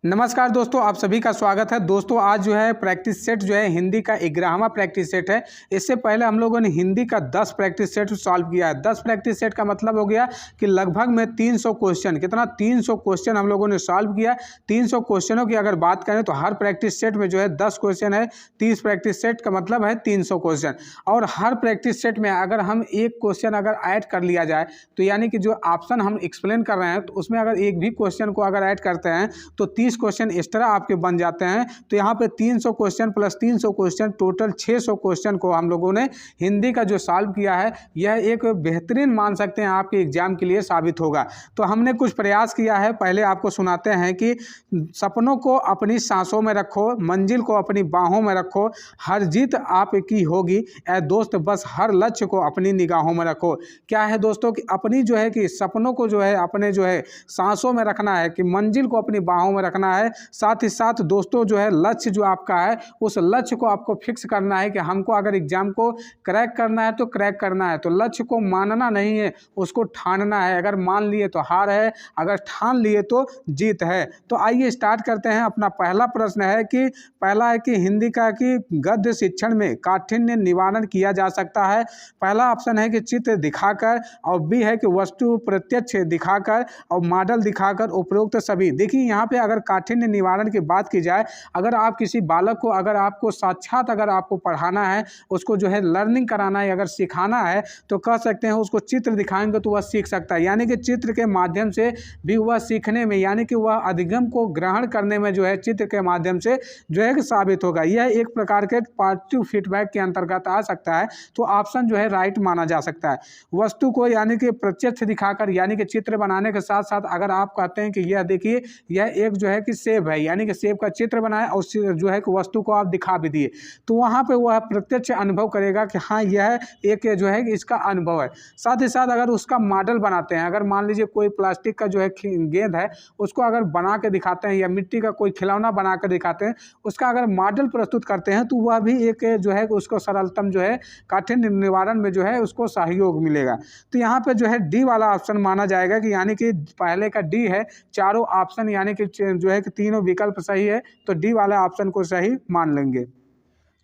नमस्कार दोस्तों, आप सभी का स्वागत है। दोस्तों आज जो है प्रैक्टिस सेट जो है हिंदी का 11वां प्रैक्टिस सेट है। इससे पहले हम लोगों ने हिंदी का 10 प्रैक्टिस सेट सॉल्व किया है। 10 प्रैक्टिस सेट का मतलब हो गया कि लगभग में 300 क्वेश्चन, कितना 300 क्वेश्चन हम लोगों ने सॉल्व किया। 300 क्वेश्चनों की अगर बात करें तो हर प्रैक्टिस सेट में जो है 10 क्वेश्चन है। 30 प्रैक्टिस सेट का मतलब है 300 क्वेश्चन। और हर प्रैक्टिस सेट में अगर हम एक क्वेश्चन अगर ऐड कर लिया जाए तो यानी कि जो ऑप्शन हम एक्सप्लेन कर रहे हैं तो उसमें अगर एक भी क्वेश्चन को अगर ऐड करते हैं तो 30 क्वेश्चन एक्स्ट्रा आपके बन जाते हैं। तो यहाँ पे 300 question plus 300 question total 600 question को हम लोगों ने हिंदी का जो सॉल्व किया है यह एक बेहतरीन मान सकते हैं आपके एग्जाम के लिए साबित होगा। तो हमने कुछ प्रयास किया है, पहले आपको सुनाते हैं कि सपनों को अपनी सांसों में रखो, मंजिल को अपनी बाहों में रखो, हर जीत आपकी होगी ऐ दोस्त, बस हर लक्ष्य को अपनी निगाहों में रखो। क्या है दोस्तों कि अपनी जो है कि सपनों को जो है अपने जो है सांसों में रखना है, कि मंजिल को अपनी बाहों में रखना है। साथ ही साथ दोस्तों जो है लक्ष्य जो आपका है उस लक्ष्य को आपको फिक्स करना है कि हमको अगर एग्जाम को क्रैक करना है तो क्रैक करना है। तो लक्ष्य को मानना नहीं है, उसको ठानना है। अगर मान लिए तो हार है, अगर ठान लिए तो जीत है। तो आइए स्टार्ट करते हैं। अपना पहला प्रश्न है कि पहला है कि हिंदी का कि गद्य शिक्षण में काठिन्य निवारण किया जा सकता है। पहला ऑप्शन है कि चित्र दिखाकर, और बी है कि वस्तु प्रत्यक्ष दिखाकर, और मॉडल दिखाकर, उपरोक्त सभी। देखिए यहाँ पे अगर काठिन्य निवारण की बात की जाए, अगर आप किसी बालक को अगर आपको साक्षात अगर आपको पढ़ाना है, उसको जो है लर्निंग कराना है, अगर सिखाना है तो कह सकते हैं उसको चित्र दिखाएंगे तो वह सीख सकता है। यानी कि चित्र के माध्यम से भी वह सीखने में, यानी कि वह अधिगम को ग्रहण करने में जो है चित्र के माध्यम से जो है कि साबित होगा। यह एक प्रकार के पॉजिटिव फीडबैक के अंतर्गत आ सकता है। तो ऑप्शन जो है राइट माना जा सकता है। वस्तु को यानी कि प्रत्यक्ष दिखाकर, यानी कि चित्र बनाने के साथ साथ अगर आप कहते हैं कि यह देखिए यह एक जो है कि सेब है, यानी कि सेब का चित्र बनाया और जो है कि वस्तु को आप दिखा भी दिए, तो वहाँ पे वह प्रत्यक्ष अनुभव करेगा कि हाँ यह एक जो है कि इसका अनुभव है। साथ ही साथ अगर उसका मॉडल बनाते हैं, अगर मान लीजिए कोई प्लास्टिक का जो है गेंद है उसको अगर बना के दिखाते हैं, या मिट्टी का कोई खिलौना बना कर दिखाते हैं, उसका अगर मॉडल प्रस्तुत करते हैं तो वह भी एक जो है उसको सरलतम जो है काठिन्य निवारण में जो है उसको सहयोग मिलेगा। तो यहाँ पे जो है डी वाला ऑप्शन माना जाएगा कि यानी कि पहले का डी है। चारों ऑप्शन यानी कि जो है कि तीनों विकल्प सही है, तो डी वाला ऑप्शन को सही मान लेंगे।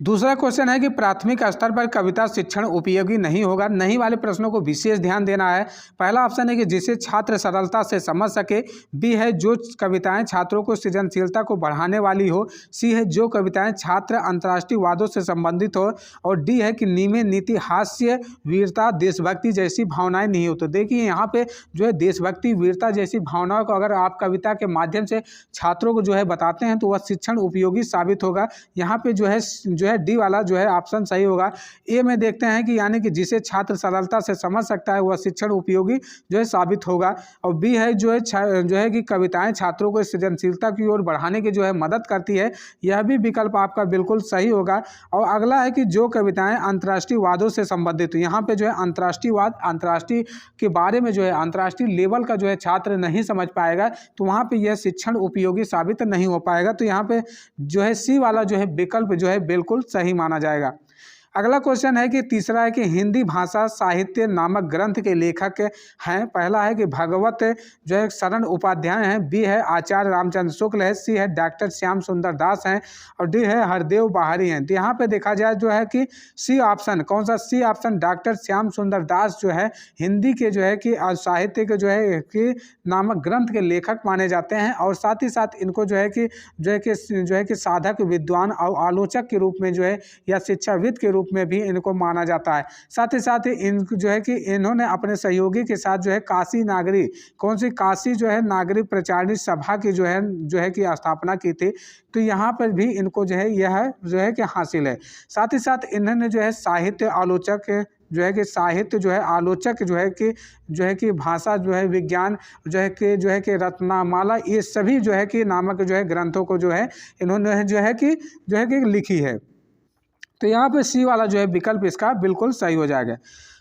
दूसरा क्वेश्चन है कि प्राथमिक स्तर पर कविता शिक्षण उपयोगी नहीं होगा। नहीं वाले प्रश्नों को विशेष ध्यान देना है। पहला ऑप्शन है कि जिसे छात्र सरलता से समझ सके। बी है जो कविताएं छात्रों को सृजनशीलता को बढ़ाने वाली हो। सी है जो कविताएं छात्र अंतर्राष्ट्रीय वादों से संबंधित हो। और डी है कि नियम नीति, हास्य, वीरता, देशभक्ति जैसी भावनाएं नहीं हो। तो देखिए यहाँ पे जो है देशभक्ति, वीरता जैसी भावनाओं को अगर आप कविता के माध्यम से छात्रों को जो है बताते हैं तो वह शिक्षण उपयोगी साबित होगा। यहाँ पे जो है डी वाला जो है ऑप्शन सही होगा। ए में देखते हैं कि यानी कि जिसे छात्र सरलता से समझ सकता है वह शिक्षण उपयोगी जो है साबित होगा। और बी है जो है कि कविताएं छात्रों को सृजनशीलता की ओर बढ़ाने की जो है मदद करती है। यह भी विकल्प आपका बिल्कुल सही होगा। और अगला है कि जो कविताएं अंतर्राष्ट्रीय वादों से संबंधित हो। यहाँ पे जो है अंतर्राष्ट्रीय वाद, अंतर्राष्ट्रीय के बारे में जो है अंतर्राष्ट्रीय लेवल का जो है छात्र नहीं समझ पाएगा, तो वहाँ पे यह शिक्षण उपयोगी साबित नहीं हो पाएगा। तो यहाँ पे जो है सी वाला जो है विकल्प जो है बिल्कुल सही माना जाएगा। अगला क्वेश्चन है कि तीसरा है कि हिंदी भाषा साहित्य नामक ग्रंथ के लेखक हैं। पहला है कि भगवत जो है शरण उपाध्याय हैं। बी है आचार्य रामचंद्र शुक्ल है। सी है डॉक्टर श्याम सुंदर दास हैं। और डी है हरदेव बाहरी हैं। तो यहाँ पे देखा जाए जो है कि सी ऑप्शन, कौन सा? सी ऑप्शन डॉक्टर श्याम सुंदर दास जो है हिंदी के जो है कि साहित्य के जो है नामक ग्रंथ के लेखक माने जाते हैं। और साथ ही साथ इनको जो है कि साधक, विद्वान और आलोचक के रूप में जो है या शिक्षाविद के रूप में भी इनको माना जाता है। साथ ही इन जो है कि इन्होंने अपने सहयोगी के साथ जो है काशी नागरी, कौन सी? काशी जो है नागरी प्रचारिणी सभा की जो है कि स्थापना की थी। तो यहाँ पर भी इनको जो है यह जो है कि हासिल है। साथ ही साथ इन्होंने जो है साहित्य आलोचक जो है आलोचक जो है कि भाषा जो है विज्ञान जो है कि रत्नमाला, ये सभी जो है कि नामक जो है ग्रंथों को जो है इन्होंने जो है कि लिखी है। तो यहाँ पे सी वाला जो है विकल्प इसका बिल्कुल सही हो जाएगा।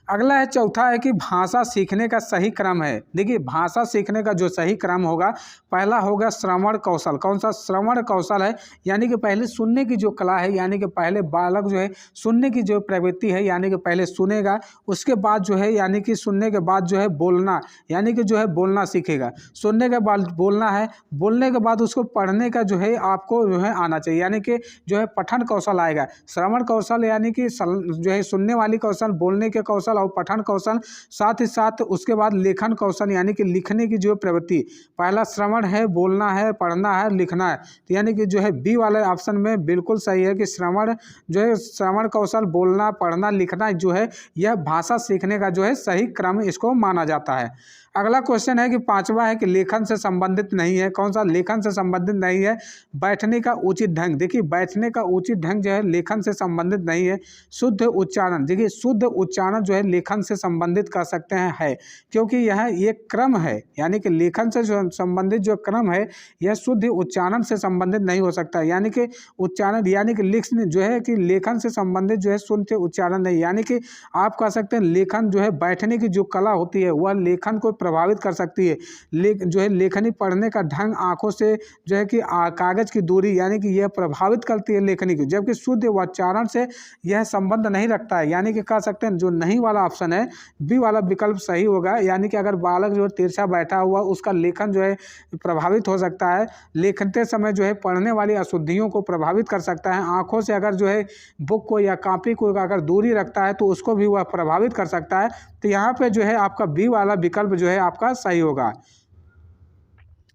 अगला है चौथा है कि भाषा सीखने का सही क्रम है। देखिए भाषा सीखने का जो सही क्रम होगा, पहला होगा श्रवण कौशल। कौन सा? श्रवण कौशल है, यानी कि पहले सुनने की जो कला है, यानी कि पहले बालक जो है सुनने की जो प्रवृत्ति है, यानी कि पहले सुनेगा, उसके बाद जो है यानी कि सुनने के बाद जो है बोलना, यानी कि जो है बोलना सीखेगा। सुनने के बाद बोलना है, बोलने के बाद उसको पढ़ने का जो है आपको जो है आना चाहिए, यानी कि जो है पठन कौशल आएगा। श्रवण कौशल यानी कि जो है सुनने वाली कौशल, बोलने के कौशल और पठन कौशल, साथ ही साथ उसके बाद लेखन कौशल यानी कि लिखने की जो प्रवृत्ति। पहला श्रवण है, बोलना है, पढ़ना है, लिखना है, तो यानी कि जो है बी वाले ऑप्शन में बिल्कुल सही है कि श्रवण जो है श्रवण कौशल, बोलना, पढ़ना, लिखना जो है यह भाषा सीखने का जो है सही क्रम इसको माना जाता है। अगला क्वेश्चन है कि पांचवा है कि लेखन से संबंधित नहीं है। कौन सा? लेखन से संबंधित नहीं है। बैठने का उचित ढंग। देखिए बैठने का उचित ढंग जो है लेखन से संबंधित नहीं है। शुद्ध उच्चारण। देखिए शुद्ध उच्चारण जो है लेखन से संबंधित कर सकते हैं है, क्योंकि यह एक क्रम है, यानी कि लेखन से जो संबंधित जो क्रम है यह शुद्ध उच्चारण से संबंधित नहीं हो सकता। यानी कि उच्चारण यानी कि लिखने जो है कि लेखन से संबंधित जो है शुद्ध उच्चारण नहीं, यानी कि आप कह सकते हैं लेखन जो है बैठने की जो कला होती है वह लेखन को प्रभावित कर सकती है। जो है लेखनी पढ़ने का ढंग, आंखों से जो है कि कागज की दूरी, यानी कि यह प्रभावित करती है लेखनी को, जबकि शुद्ध उच्चारण से यह संबंध नहीं रखता है। यानी कि कह सकते हैं जो नहीं वाला ऑप्शन है, बी वाला विकल्प सही होगा। यानी कि अगर बालक जो तिरछा बैठा हुआ उसका लेखन जो है प्रभावित हो सकता है, लेखनते समय जो है पढ़ने वाली अशुद्धियों को प्रभावित कर सकता है। आंखों से अगर जो है बुक को या कॉपी को अगर दूरी रखता है तो उसको भी वह प्रभावित कर सकता है। तो यहाँ पे जो है आपका बी वाला विकल्प जो है आपका सही होगा।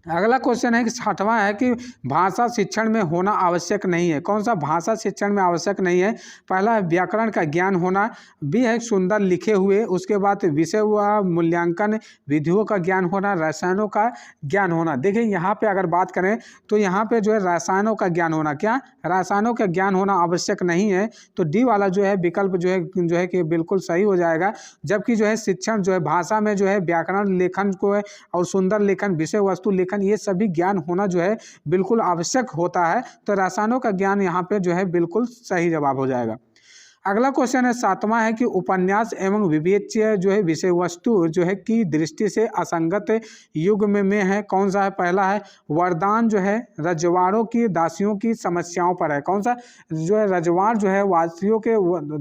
अगला क्वेश्चन है कि 6वां है कि भाषा शिक्षण में होना आवश्यक नहीं है। कौन सा? भाषा शिक्षण में आवश्यक नहीं है। पहला है व्याकरण का ज्ञान होना, बी है सुंदर लिखे हुए, उसके बाद विषय व मूल्यांकन विधियों का ज्ञान होना, रसायनों का ज्ञान होना। देखिए यहाँ पे अगर बात करें तो यहाँ पे जो है रसायनों का ज्ञान होना, क्या रसायनों का ज्ञान होना आवश्यक नहीं है, तो डी वाला जो है विकल्प जो है कि बिल्कुल सही हो जाएगा। जबकि जो है शिक्षण जो है भाषा में जो है व्याकरण लेखन को है और सुंदर लेखन, विषय वस्तु लेखन, ये सभी ज्ञान होना जो है बिल्कुल आवश्यक होता है। तो रसायनों का ज्ञान यहाँ पे जो है बिल्कुल सही जवाब हो जाएगा। अगला क्वेश्चन है 7वां है कि उपन्यास एवं विवेच्य जो है विषय वस्तु जो है की दृष्टि से असंगत युग में है। कौन सा है? पहला है वरदान जो है रजवाड़ों की दासियों की समस्याओं पर है। कौन सा? जो है रजवाड़ जो है वासियों के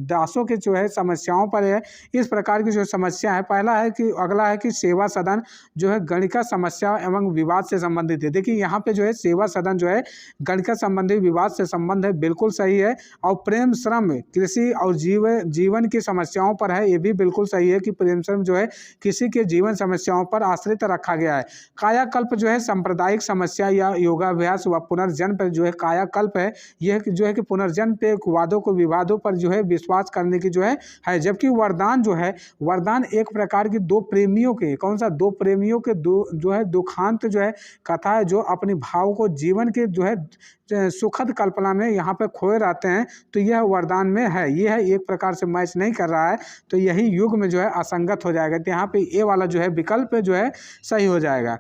दासों के जो है समस्याओं पर है, इस प्रकार की जो समस्या है। पहला है कि अगला है कि सेवा सदन जो है गणिका समस्या एवं विवाद से संबंधित है। देखिए यहाँ पे जो है सेवा सदन जो है गणिका संबंधी विवाद से संबंध है, बिल्कुल सही है। और प्रेम श्रम कृषि और जीवन की समस्याओं पर है, ये भी बिल्कुल सही है कि प्रेम श्रम जो है किसी के जीवन समस्याओं पर आश्रित रखा गया है। कायाकल्प जो है सांप्रदायिक समस्या या योगाभ्यास व पुनर्जन्म पर जो है कायाकल्प है, यह जो है कि पुनर्जन्म पे वादों को विवादों पर जो है विश्वास करने की जो है। जबकि वरदान जो है वरदान एक प्रकार की दो प्रेमियों के, कौन सा? दो प्रेमियों के जो है दुखांत जो है कथा है, जो अपने भाव को जीवन के जो है सुखद कल्पना में यहाँ पे खोए रहते हैं, तो यह वरदान में है। यह है एक प्रकार से मैच नहीं कर रहा है, तो यही युग में जो है असंगत हो जाएगा। तो यहाँ पे ए वाला जो है विकल्प जो है सही हो जाएगा।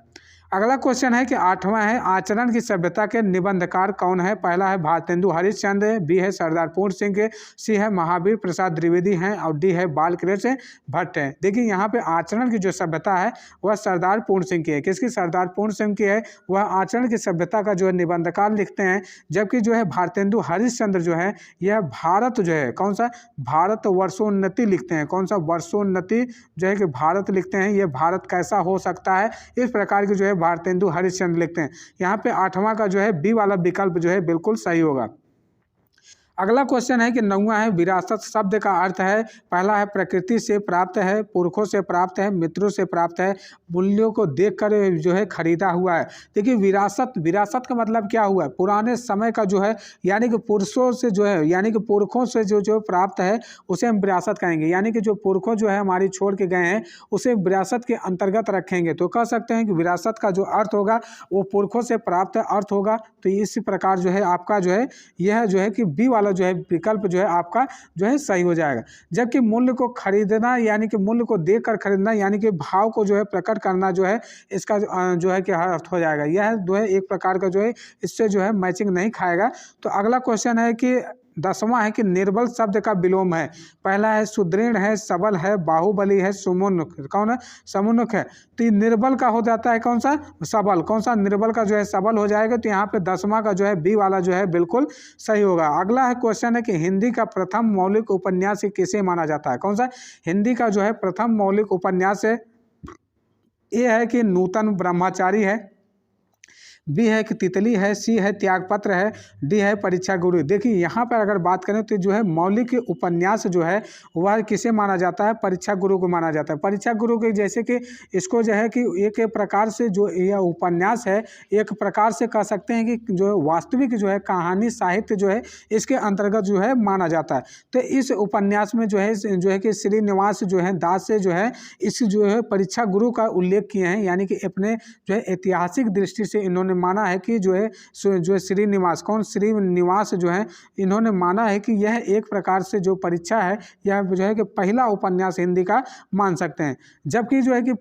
अगला क्वेश्चन है कि 8वां है आचरण की सभ्यता के निबंधकार कौन है। पहला है भारतेंदु हरिश्चंद्र, बी है सरदार पूर्ण सिंह, सी है महावीर प्रसाद द्विवेदी हैं और डी है बालकृष्ण भट्ट है। देखिए यहाँ पे आचरण की जो सभ्यता है वह सरदार पूर्ण सिंह की है। किसकी? सरदार पूर्ण सिंह की है। वह आचरण की सभ्यता का जो है निबंधकार लिखते हैं। जबकि जो है भारतेंदु हरिश्चंद्र जो है यह भारत जो है, कौन सा? भारत वर्षोन्नति लिखते हैं। कौन सा? वर्षोन्नति जो है कि भारत लिखते हैं। यह भारत कैसा हो सकता है, इस प्रकार की जो है भारतेंदु हरिश्चंद्र लिखते हैं। यहाँ पे 8वां का जो है बी वाला विकल्प जो है बिल्कुल सही होगा। अगला क्वेश्चन है कि 9वां है विरासत शब्द का अर्थ है। पहला है प्रकृति से प्राप्त है, पुरखों से प्राप्त है, मित्रों से प्राप्त है, मूल्यों को देखकर जो है खरीदा हुआ है। देखिए विरासत का मतलब क्या हुआ है? पुराने समय का जो है यानी कि पुरुषों से जो है यानी कि पुरखों से जो प्राप्त है उसे हम विरासत कहेंगे। यानी कि जो पुरखों जो है हमारी छोड़ के गए हैं उसे विरासत के अंतर्गत रखेंगे। तो कह सकते हैं कि विरासत का जो अर्थ होगा वो पुरखों से प्राप्त अर्थ होगा। तो इसी प्रकार जो है आपका जो है यह जो है कि बी वाला जो है विकल्प जो है आपका जो है सही हो जाएगा। जबकि मूल्य को खरीदना यानी कि मूल्य को देखकर खरीदना यानी कि भाव को जो है प्रकट करना जो है इसका जो है कि अर्थ हो जाएगा। यह जो है एक प्रकार का जो है इससे जो है मैचिंग नहीं खाएगा। तो अगला क्वेश्चन है कि 10वां है कि निर्बल शब्द का विलोम है। पहला है सुदृढ़ है, सबल है, बाहुबली है, सुमुन्मुख। कौन है? समुन्मुख है। तो ये निर्बल का हो जाता है कौन सा? सबल। कौन सा? निर्बल का जो है सबल हो जाएगा। तो यहाँ पे 10वां का जो है बी वाला जो है बिल्कुल सही होगा। अगला है क्वेश्चन है कि हिंदी का प्रथम मौलिक उपन्यास किसे माना जाता है? कौन सा? हिंदी का जो है प्रथम मौलिक उपन्यास है, ये है कि नूतन ब्रह्मचारी है, बी है कि तितली है, सी है त्यागपत्र है, डी है परीक्षा गुरु। देखिए यहाँ पर अगर बात करें तो जो है मौलिक उपन्यास जो है वह किसे माना जाता है? परीक्षा गुरु को माना जाता है। परीक्षा गुरु के जैसे कि इसको जो है कि एक प्रकार से जो यह उपन्यास है, एक प्रकार से कह सकते हैं कि जो वास्तविक जो है कहानी साहित्य जो है इसके अंतर्गत जो है माना जाता है। तो इस उपन्यास में जो है कि श्रीनिवास जो है दास से जो है इस जो है परीक्षा गुरु का उल्लेख किए हैं, यानी कि अपने जो है ऐतिहासिक दृष्टि से इन्होंने माना है कि जो है श्रीनिवास, कौन? श्रीनिवास जो है इन्होंने माना है कि यह एक प्रकार से जो परीक्षा है यह जो है कि पहला उपन्यास हिंदी का मान सकते हैं। जबकि जो है कि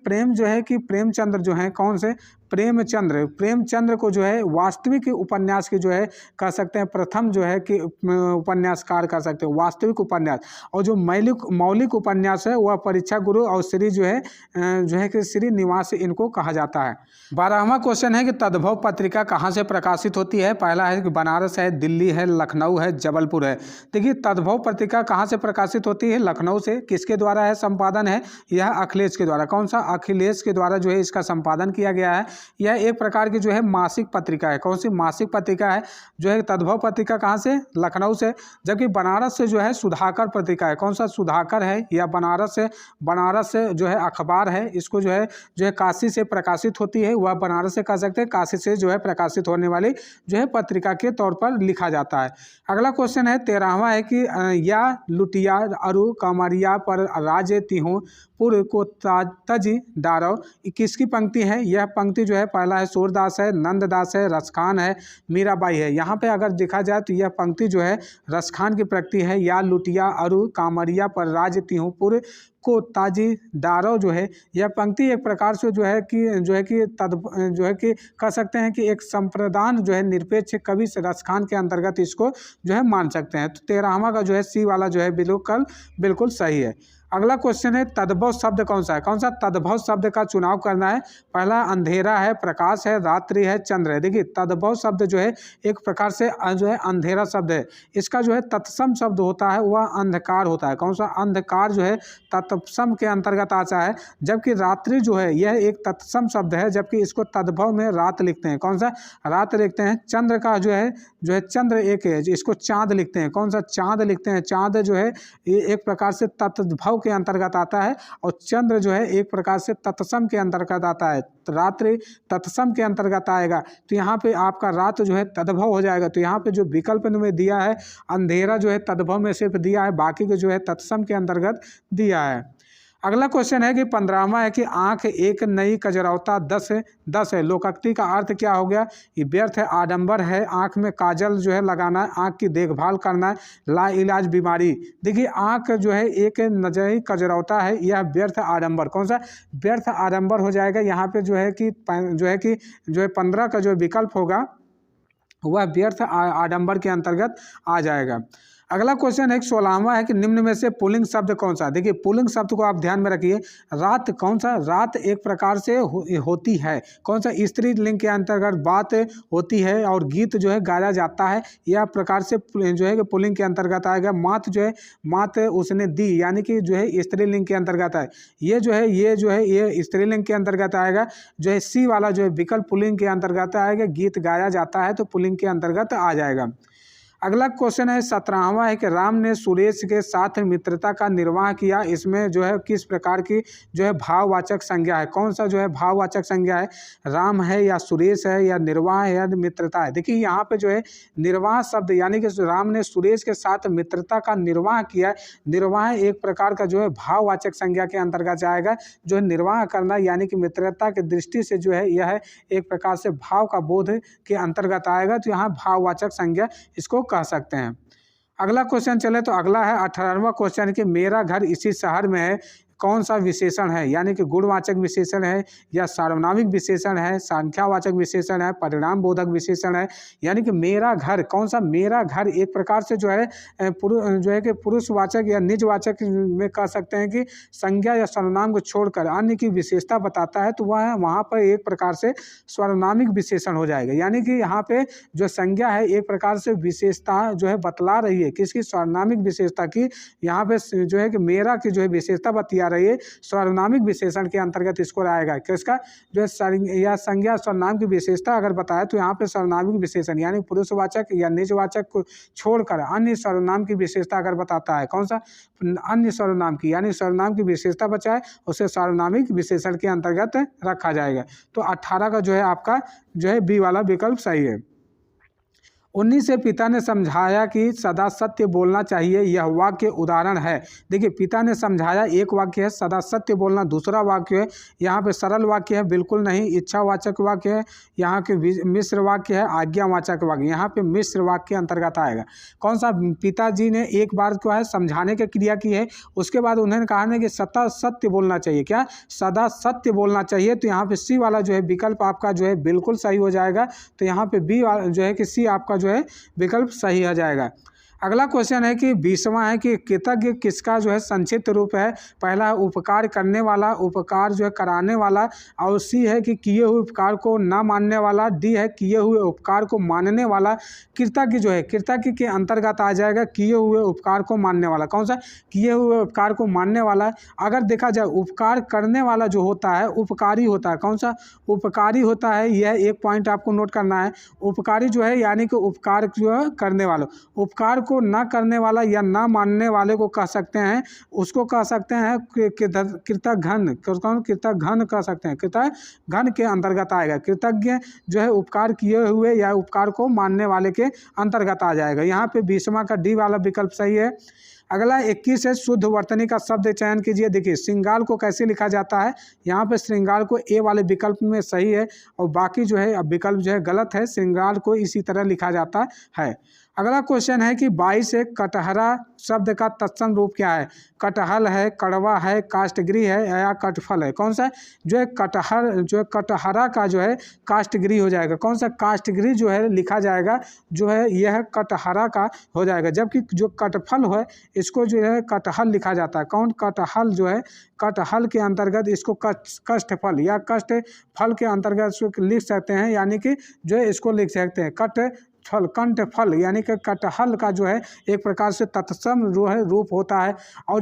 प्रेमचंद्र जो है कौन से? प्रेमचंद्र को जो है वास्तविक उपन्यास की जो है कह सकते हैं प्रथम जो है कि उपन्यासकार कर सकते हैं, वास्तविक उपन्यास। और जो मौलिक उपन्यास है वह परीक्षा गुरु और श्री जो है कि श्रीनिवास इनको कहा जाता है। 12वां क्वेश्चन है कि तद्भव पत्रिका कहाँ से प्रकाशित होती है? पहला है कि बनारस है, दिल्ली है, लखनऊ है, जबलपुर है। देखिए तद्भव पत्रिका कहाँ से प्रकाशित होती है? लखनऊ से। किसके द्वारा है संपादन है? यह अखिलेश के द्वारा। कौन सा? अखिलेश के द्वारा जो है इसका संपादन किया गया है। यह एक प्रकार की जो है मासिक पत्रिका है। कौन सी मासिक पत्रिका है? जो है तद्भव पत्रिका कहाँ से? लखनऊ से। जबकि बनारस से जो है सुधाकर पत्रिका है। कौन सा? सुधाकर है। या बनारस से जो है अखबार है, इसको जो है काशी से प्रकाशित होती है, वह बनारस से कह सकते हैं, काशी से जो है प्रकाशित होने वाली जो है पत्रिका के तौर पर लिखा जाता है। अगला क्वेश्चन है 13वां है कि या लुटिया अरु कामरिया पर राजे तिहु पुर को तज डारो, किसकी पंक्ति है? यह पंक्ति जो है पहला है सूरदास है, नंददास है, रसखान है, मीराबाई है। यहाँ पे अगर देखा जाए तो यह पंक्ति जो है रसखान की पंक्ति है। या लुटिया अरु कामरिया पर राज तिहुपुर को ताजी डारो जो है यह पंक्ति एक प्रकार से जो है कि कह सकते हैं कि एक संप्रदान जो है निरपेक्ष कवि रसखान के अंतर्गत इसको जो है मान सकते हैं। तो 13वां का जो है सी वाला जो है बिल्कुल सही है। अगला क्वेश्चन है तद्भव शब्द कौन सा है? कौन सा तद्भव शब्द का चुनाव करना है? पहला अंधेरा है, प्रकाश है, रात्रि है, चंद्र है। देखिए तद्भव शब्द जो है एक प्रकार से जो है अंधेरा शब्द है। इसका जो है तत्सम शब्द होता है वह अंधकार होता है। कौन सा? अंधकार जो है तत्सम के अंतर्गत आता है। जबकि रात्रि जो है यह एक तत्सम शब्द है, जबकि इसको तद्भव में रात लिखते हैं। कौन सा? रात लिखते हैं। चंद्र का जो है चंद्र एक है, इसको चाँद लिखते हैं। कौन सा? चाँद लिखते हैं। चाँद जो है ये एक प्रकार से तद्भव के अंतर्गत आता है और चंद्र जो है एक प्रकार से तत्सम के अंतर्गत आता है। रात्रि तत्सम के अंतर्गत आएगा, तो यहाँ पे आपका रात जो है तद्भव हो जाएगा। तो यहाँ पे जो विकल्प में दिया है अंधेरा जो है तद्भव में सिर्फ दिया है, बाकी के जो है तत्सम के अंतर्गत दिया है। अगला क्वेश्चन है कि 15वां है कि आंख एक नई कजरौता 10 है। लोकोक्ति का अर्थ क्या हो गया? ये व्यर्थ है, आडंबर है, आंख में काजल जो है लगाना है, आंख की देखभाल करना है, लाइलाज बीमारी। देखिए आंख जो है एक नई कजरौता है, यह व्यर्थ आडंबर। कौन सा? व्यर्थ आडंबर हो जाएगा। यहाँ पे जो है कि 15 का जो विकल्प होगा वह व्यर्थ आडंबर के अंतर्गत आ जाएगा। अगला क्वेश्चन है 16वां है कि निम्न में से पुल्लिंग शब्द कौन सा? देखिए पुल्लिंग शब्द को आप ध्यान में रखिए। रात कौन सा? रात एक प्रकार से होती है। कौन सा? स्त्री लिंग के अंतर्गत बात होती है और गीत जो है गाया जाता है, यह प्रकार से जो है कि पुल्लिंग के अंतर्गत आएगा। मात उसने दी, यानी कि जो है स्त्रीलिंग के अंतर्गत है। ये स्त्रीलिंग के अंतर्गत आएगा। जो है सी वाला जो है विकल्प पुल्लिंग के अंतर्गत आएगा। गीत गाया जाता है तो पुल्लिंग के अंतर्गत आ जाएगा। अगला क्वेश्चन है 17वां है कि राम ने सुरेश के साथ मित्रता का निर्वाह किया, इसमें जो है किस प्रकार की जो है भाववाचक संज्ञा है? कौन सा जो है भाववाचक संज्ञा है? राम है या सुरेश है या निर्वाह है या मित्रता है? देखिए यहाँ पे जो है निर्वाह शब्द, यानी कि राम ने सुरेश के साथ मित्रता का निर्वाह किया। निर्वाह एक प्रकार का जो है भाववाचक संज्ञा के अंतर्गत जाएगा। जो है निर्वाह करना यानी कि मित्रता की दृष्टि से जो है यह एक प्रकार से भाव का बोध के अंतर्गत आएगा। तो यहाँ भाववाचक संज्ञा इसको कह सकते हैं। अगला क्वेश्चन चले तो अगला है 18वां क्वेश्चन कि मेरा घर इसी शहर में है। कौन सा विशेषण है, यानी कि गुणवाचक विशेषण है या सार्वनामिक विशेषण है, संख्यावाचक विशेषण है, परिणाम बोधक विशेषण है। यानी कि मेरा घर, कौन सा मेरा घर एक प्रकार से जो है कि पुरुषवाचक या निजवाचक में कह सकते हैं कि संज्ञा या सर्वनाम को छोड़कर अन्य की विशेषता बताता है, तो वह वहाँ पर एक प्रकार से सर्वनामिक विशेषण हो जाएगा। यानी कि यहाँ पे जो संज्ञा है एक प्रकार से विशेषता जो है बतला रही है, किसकी, सर्वनामिक विशेषता की। यहाँ पे जो है कि मेरा की जो है विशेषता बतिया रही है, सर्वनामिक विशेषण के अंतर्गत इसको आएगा। किसका, जो है या संज्ञा सर्वनाम की विशेषता अगर बताए तो यहाँ पे सर्वनामिक विशेषण यानी पुरुषवाचक या निजवाचक को छोड़कर अन्य सर्वनाम की विशेषता अगर बताता है, कौन सा, अन्य सर्वनाम की, यानी सर्वनाम की विशेषता बचाए उसे सर्वनामिक विशेषण के अंतर्गत रखा जाएगा। तो 18 का जो है आपका जो है बी वाला विकल्प सही है। 19 से पिता ने समझाया कि सदा सत्य बोलना चाहिए, यह वाक्य उदाहरण है। देखिए पिता ने समझाया एक वाक्य है, सदा सत्य बोलना दूसरा वाक्य है। यहाँ पे सरल वाक्य है, बिल्कुल नहीं, इच्छावाचक वाक्य है, यहाँ के मिश्र वाक्य है, आज्ञावाचक वाक्य। यहाँ पे मिश्र वाक्य अंतर्गत आएगा। कौन सा, पिताजी ने एक बार क्या है समझाने की क्रिया की है, उसके बाद उन्होंने कहा ना कि सदा सत्य बोलना चाहिए, क्या, सदा सत्य बोलना चाहिए। तो यहाँ पे सी वाला जो है विकल्प आपका जो है बिल्कुल सही हो जाएगा। तो यहाँ पे बी वाला जो है कि सी आपका जो है विकल्प सही हो जाएगा। अगला क्वेश्चन है कि 20वां है कि कृतज्ञ किसका जो है संक्षिप्त रूप है। पहला है उपकार करने वाला, उपकार जो है कराने वाला, और सी है कि किए हुए उपकार को ना मानने वाला, डी है किए हुए उपकार को मानने वाला। कृतज्ञ जो है कृतज्ञ के अंतर्गत आ जाएगा किए हुए उपकार को मानने वाला। कौन सा, किए हुए उपकार को मानने वाला। अगर देखा जाए उपकार करने वाला जो होता है उपकारी होता है, कौन सा, उपकारी होता है। यह एक पॉइंट आपको नोट करना है, उपकारी जो है यानी कि उपकार जो है करने वाला, उपकार को ना करने वाला या ना मानने वाले को कह सकते हैं, उसको कह सकते हैं कृतघ्न, कृतघ्न कह सकते हैं, कृतघ्न के अंतर्गत आएगा। कृतज्ञ जो है उपकार किए हुए या उपकार को मानने वाले के अंतर्गत आ जाएगा। यहाँ पे 20वां का डी वाला विकल्प सही है। अगला 21 है शुद्ध वर्तनी का शब्द चयन कीजिए। देखिए श्रृंगार को कैसे लिखा जाता है, यहाँ पे श्रृंगार को ए वाले विकल्प में सही है और बाकी जो है विकल्प जो है गलत है। श्रृंगार को इसी तरह लिखा जाता है। अगला क्वेश्चन है कि 22 है कटहरा शब्द का तत्सम रूप क्या है। कटहल है, कड़वा है, काष्ठगृह है या कटफल है। कौन सा, जो है कटहर जो है कटहरा का जो है काष्ठगृह हो जाएगा। कौन सा, काष्ठगृह जो है लिखा जाएगा, जो है यह कटहरा का हो जाएगा। जबकि जो कटफल है इसको जो है कटहल लिखा जाता है। कौन, कटहल जो है कटहल के अंतर्गत इसको कष्टफल या कष्ट फल के अंतर्गत लिख सकते हैं, यानी कि जो है इसको लिख सकते हैं फल, कंठफल, यानी कि कटहल का जो है एक प्रकार से तत्सम रूप होता है। और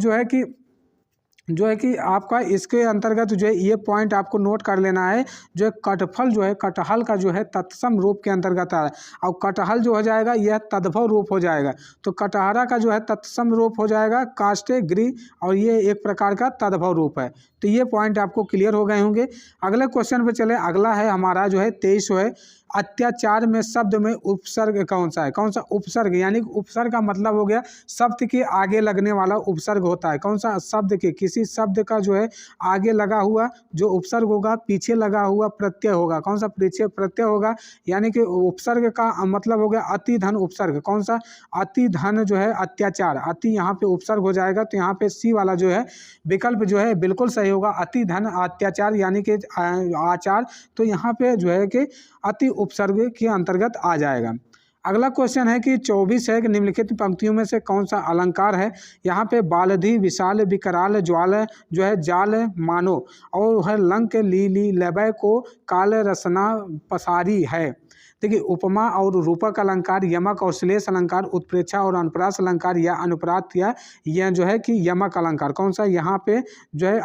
जो है कि आपका इसके अंतर्गत जो है ये पॉइंट आपको नोट कर लेना है, जो है कटफल जो है कटहल का जो है तत्सम रूप के अंतर्गत आ रहा है और कटहल जो हो जाएगा यह तद्भव रूप हो जाएगा। तो कटहरा का जो है तत्सम रूप हो जाएगा काष्ठगृह और ये एक प्रकार का तद्भव रूप है। तो ये पॉइंट आपको क्लियर हो गए होंगे। अगले क्वेश्चन पे चले। अगला है हमारा जो है 23 है अत्याचार में शब्द में उपसर्ग कौन सा है। कौन सा, उपसर्ग, यानी उपसर्ग का मतलब हो गया शब्द के आगे लगने वाला उपसर्ग होता है। कौन सा, शब्द के किसी शब्द का जो है आगे लगा हुआ जो उपसर्ग होगा, पीछे लगा हुआ प्रत्यय होगा। कौन सा, पीछे प्रत्यय होगा, यानी कि उपसर्ग का मतलब हो गया अति धन उपसर्ग। कौन सा, अति धन जो है अत्याचार, अति यहाँ पे उपसर्ग हो जाएगा। तो यहाँ पे सी वाला जो है विकल्प जो है बिल्कुल सही होगा, अति धन अत्याचार यानी कि आचार। तो यहाँ पे जो है कि अति उपसर्ग के अंतर्गत आ जाएगा। अगला क्वेश्चन है कि 24 है कि निम्नलिखित पंक्तियों में से कौन सा अलंकार है। यहाँ पे बालधि, विशाल, विकराल, ज्वाल जो है जाल मानो और है लंक लीली लबय को काल रसना पसारी है। देखिए उपमा और रूपक अलंकार, यमक और श्लेष अलंकार, उत्प्रेक्षा और अनुप्रास अलंकार या अनुप्रात या यह जो है कि यमक अलंकार। कौन सा, यहाँ पे जो है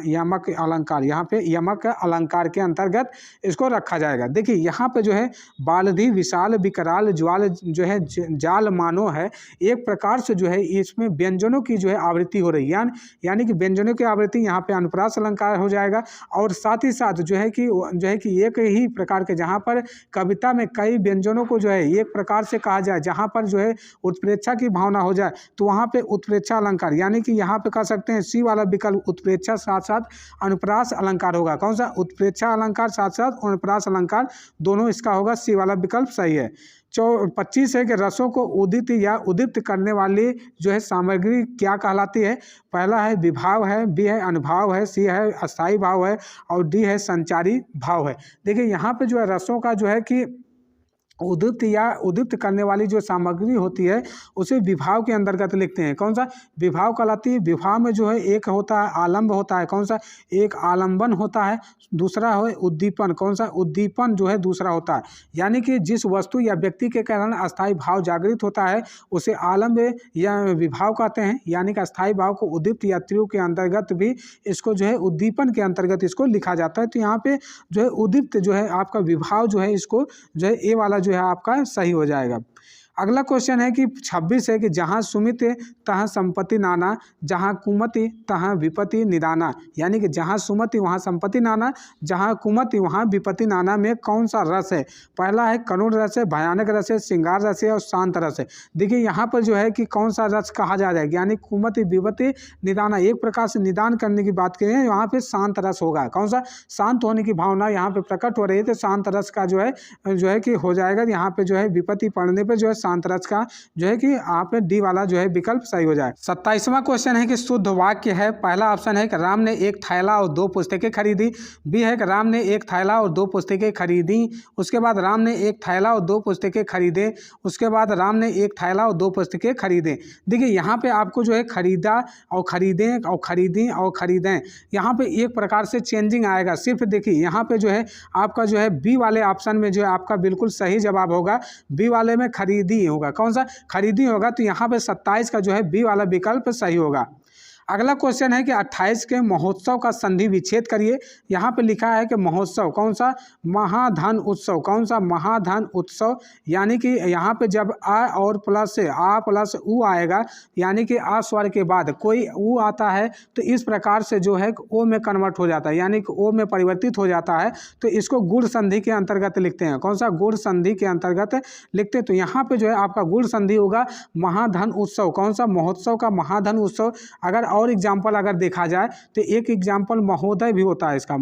यमक अलंकार, यहाँ पे यमक अलंकार के अंतर्गत इसको रखा जाएगा। देखिए यहाँ पे जो है बालधि, विशाल, विकराल, ज्वाल जो है जाल मानो है, एक प्रकार से जो है इसमें व्यंजनों की जो है आवृत्ति हो रही है, यानी कि व्यंजनों की आवृत्ति यहाँ पे अनुप्रास अलंकार हो जाएगा। और साथ ही साथ जो है कि एक ही प्रकार के जहाँ पर कविता में कई व्यंजनों को जो है एक प्रकार से कहा जाए, जहाँ पर जो है उत्प्रेक्षा की भावना हो जाए तो वहाँ पे उत्प्रेक्षा अलंकार, यानी कि यहाँ पे कह सकते हैं सी वाला विकल्प उत्प्रेक्षा साथ साथ अनुप्रास अलंकार होगा। कौन सा, उत्प्रेक्षा अलंकार साथ साथ अनुप्रास अलंकार, दोनों इसका होगा, सी वाला विकल्प सही है। 25 है कि रसों को उदित या उद्दीप्त करने वाली जो है सामग्री क्या कहलाती है। पहला है विभाव है, बी है अनुभाव है, सी है अस्थाई भाव है और डी है संचारी भाव है। देखिए यहाँ पे जो है रसों का जो है कि उद्दीप्त या उद्दीप्त करने वाली जो सामग्री होती है उसे विभाव के अंतर्गत लिखते हैं। कौन सा विभाव कहलाती है। विभाव में जो है एक होता है आलम्ब होता है, कौन सा एक आलम्बन होता है, दूसरा है उद्दीपन, कौन सा उद्दीपन जो है दूसरा होता है। यानी कि जिस वस्तु या व्यक्ति के कारण अस्थायी भाव जागृत होता है उसे आलम्ब या विभाव कहते हैं। यानी कि अस्थायी भाव को उद्दीप्त या तीव्र के अंतर्गत भी इसको जो है उद्दीपन के अंतर्गत इसको लिखा जाता है। तो यहाँ पे जो है उद्दीप्त जो है आपका विभाव जो है इसको जो है ए वाला जो है आपका सही हो जाएगा। अगला क्वेश्चन है कि 26 है कि जहाँ सुमित तहाँ संपत्ति नाना, जहाँ कुमति तहाँ विपत्ति निदाना। यानी कि जहाँ सुमति वहाँ संपत्ति नाना, जहाँ कुमति वहाँ विपत्ति नाना में कौन सा रस है। पहला है करुण रस है, भयानक रस है, श्रृंगार रस है और शांत रस है। देखिए यहाँ पर जो है कि कौन सा रस कहा जा रहा है, यानी कुमति विपत्ति निदाना एक प्रकार से निदान करने की बात करें, यहाँ पे शांत रस होगा। कौन सा शांत होने की भावना यहाँ पे प्रकट हो रही है, तो शांत रस का जो है कि हो जाएगा। यहाँ पे जो है विपत्ति पढ़ने पर जो है शांत रस का जो है कि आप डी वाला जो है विकल्प सही हो जाए। 27वां क्वेश्चन है कि शुद्ध वाक्य है। पहला ऑप्शन है कि राम ने एक थैला और 2 पुस्तकें खरीदी। बी है कि राम ने एक थैला और 2 पुस्तकें खरीदी। उसके बाद राम ने एक थैला और 2 पुस्तकें खरीदे। उसके बाद राम ने एक थैला और 2 पुस्तकें खरीदे। देखिए यहाँ पे आपको जो है खरीदा और खरीदें और खरीदी और खरीदें, यहाँ पे एक प्रकार से चेंजिंग आएगा। सिर्फ देखिए यहाँ पे जो है आपका जो है बी वाले ऑप्शन में जो है आपका बिल्कुल सही जवाब होगा। बी वाले में खरीदी होगा। कौन सा खरीदी होगा, तो यहाँ पे 27 का जो है बी वाला विकल्प सही होगा। अगला क्वेश्चन है कि 28 के महोत्सव का संधि विच्छेद करिए। यहाँ पे लिखा है कि महोत्सव कौन सा महाधन उत्सव, कौन सा महाधन उत्सव। यानी कि यहाँ पे जब आ और प्लस से आ प्लस उ आएगा, यानी कि आ स्वर के बाद कोई उ आता है तो इस प्रकार से जो है ओ में कन्वर्ट हो जाता है, यानी कि ओ में परिवर्तित हो जाता है। तो इसको गुण संधि के अंतर्गत लिखते हैं। कौन सा गुण संधि के अंतर्गत लिखते हैं। तो यहाँ पे जो है आपका गुण संधि होगा महाधन उत्सव। कौन सा महोत्सव का महाधन उत्सव। अगर और एग्जाम्पल अगर देखा जाए तो एक एग्जाम्पल महोदय भी होता है। इसका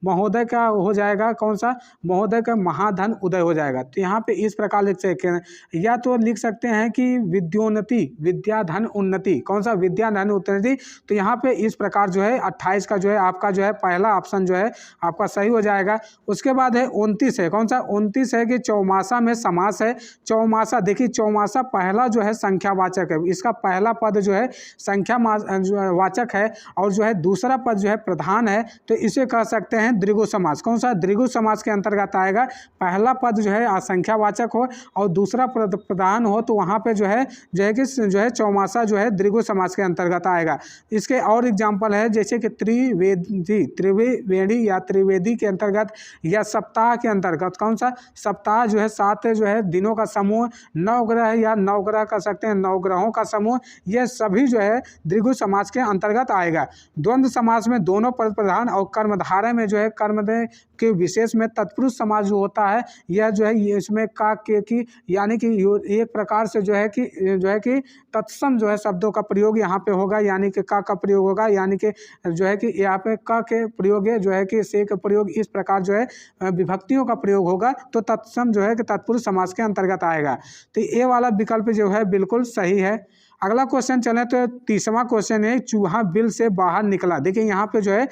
महोदय का हो जाएगा, कौन सा महोदय का महाधन उदय हो जाएगा। तो यहाँ पे इस प्रकार लिख सकते हैं, या तो लिख सकते हैं कि विद्योन्नति विद्याधन उन्नति। कौन सा विद्याधन उन्नति। तो यहाँ पे इस प्रकार जो है 28 का जो है आपका जो है पहला ऑप्शन जो है आपका सही हो जाएगा। उसके बाद है 29 है। कौन सा 29 है कि चौमासा में समास है। चौमासा देखिए चौमासा पहला जो है संख्यावाचक है, इसका पहला पद जो है संख्या वाचक है और जो है दूसरा पद जो है प्रधान है, तो इसे कह सकते हैं द्विगु समास। कौन सा द्विगु समास के अंतर्गत आएगा। पहला पद जो है असंख्यावाचक हो और दूसरा पद प्रधान हो, तो वहाँ पे जो है कि चौमासा जो है द्विगु समास के अंतर्गत आएगा। इसके और एग्जाम्पल है जैसे कि त्रिवेणी या त्रिवेदी के अंतर्गत, या सप्ताह के अंतर्गत। कौन सा सप्ताह जो है 7 जो है दिनों का समूह, नवग्रह या नवग्रह कह सकते हैं नवग्रहों का समूह, यह सभी जो है द्विगु समास के अंतर्गत आएगा। द्वंद्व समास में दोनों पद प्रधान और कर्मधारय में जो है कर्मधारय के विशेष में तत्पुरुष समास जो होता है, यह जो है इसमें का के की, यानी कि एक प्रकार से जो है कि तत्सम जो है शब्दों का प्रयोग यहाँ पे होगा, यानी कि का प्रयोग होगा, यानी कि जो है कि यहाँ पे क के प्रयोग है, जो है कि से का प्रयोग, इस प्रकार जो है विभक्तियों का प्रयोग होगा, तो तत्सम जो है कि तत्पुरुष समास के अंतर्गत आएगा। तो ये वाला विकल्प जो है बिल्कुल सही है। अगला क्वेश्चन चले तो 30वां क्वेश्चन है चूहा बिल से बाहर निकला। देखिए यहाँ पे जो है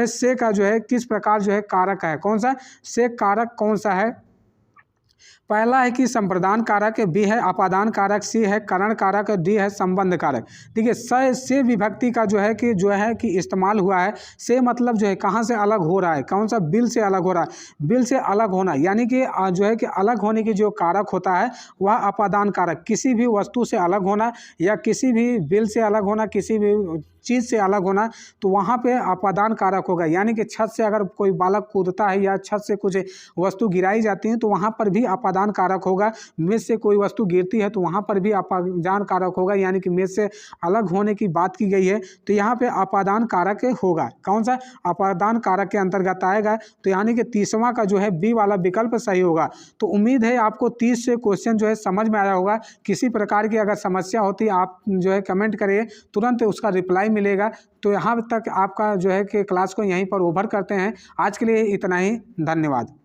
से का जो है किस प्रकार जो है कारक है। कौन सा से कारक कौन सा है। पहला है कि संप्रदान कारक, बी है अपादान कारक, सी है करण कारक, डी है संबंध कारक। देखिए से विभक्ति का जो है कि इस्तेमाल हुआ है। से मतलब जो है कहाँ से अलग हो रहा है, कौन सा बिल से अलग हो रहा है। बिल से अलग होना यानी कि जो है कि अलग होने की जो कारक होता है वह अपादान कारक, किसी भी वस्तु से अलग होना या किसी भी बिल से अलग होना, किसी भी चीज़ से अलग होना, तो वहाँ पे अपादान कारक होगा। यानी कि छत से अगर कोई बालक कूदता है या छत से कुछ वस्तु गिराई जाती है तो वहाँ पर भी अपादान कारक होगा। मेज से कोई वस्तु गिरती है तो वहाँ पर भी अपादान कारक होगा, यानी कि मेज से अलग होने की बात की गई है तो यहाँ पे अपादान कारक होगा। कौन सा अपादान कारक के अंतर्गत आएगा। तो यानी कि 30वां का जो है बी वाला विकल्प सही होगा। तो उम्मीद है आपको 30 से क्वेश्चन जो है समझ में आया होगा। किसी प्रकार की अगर समस्या होती है आप जो है कमेंट करिए, तुरंत उसका रिप्लाई मिलेगा। तो यहाँ तक आपका जो है कि क्लास को यहीं पर ओवर करते हैं। आज के लिए इतना ही, धन्यवाद।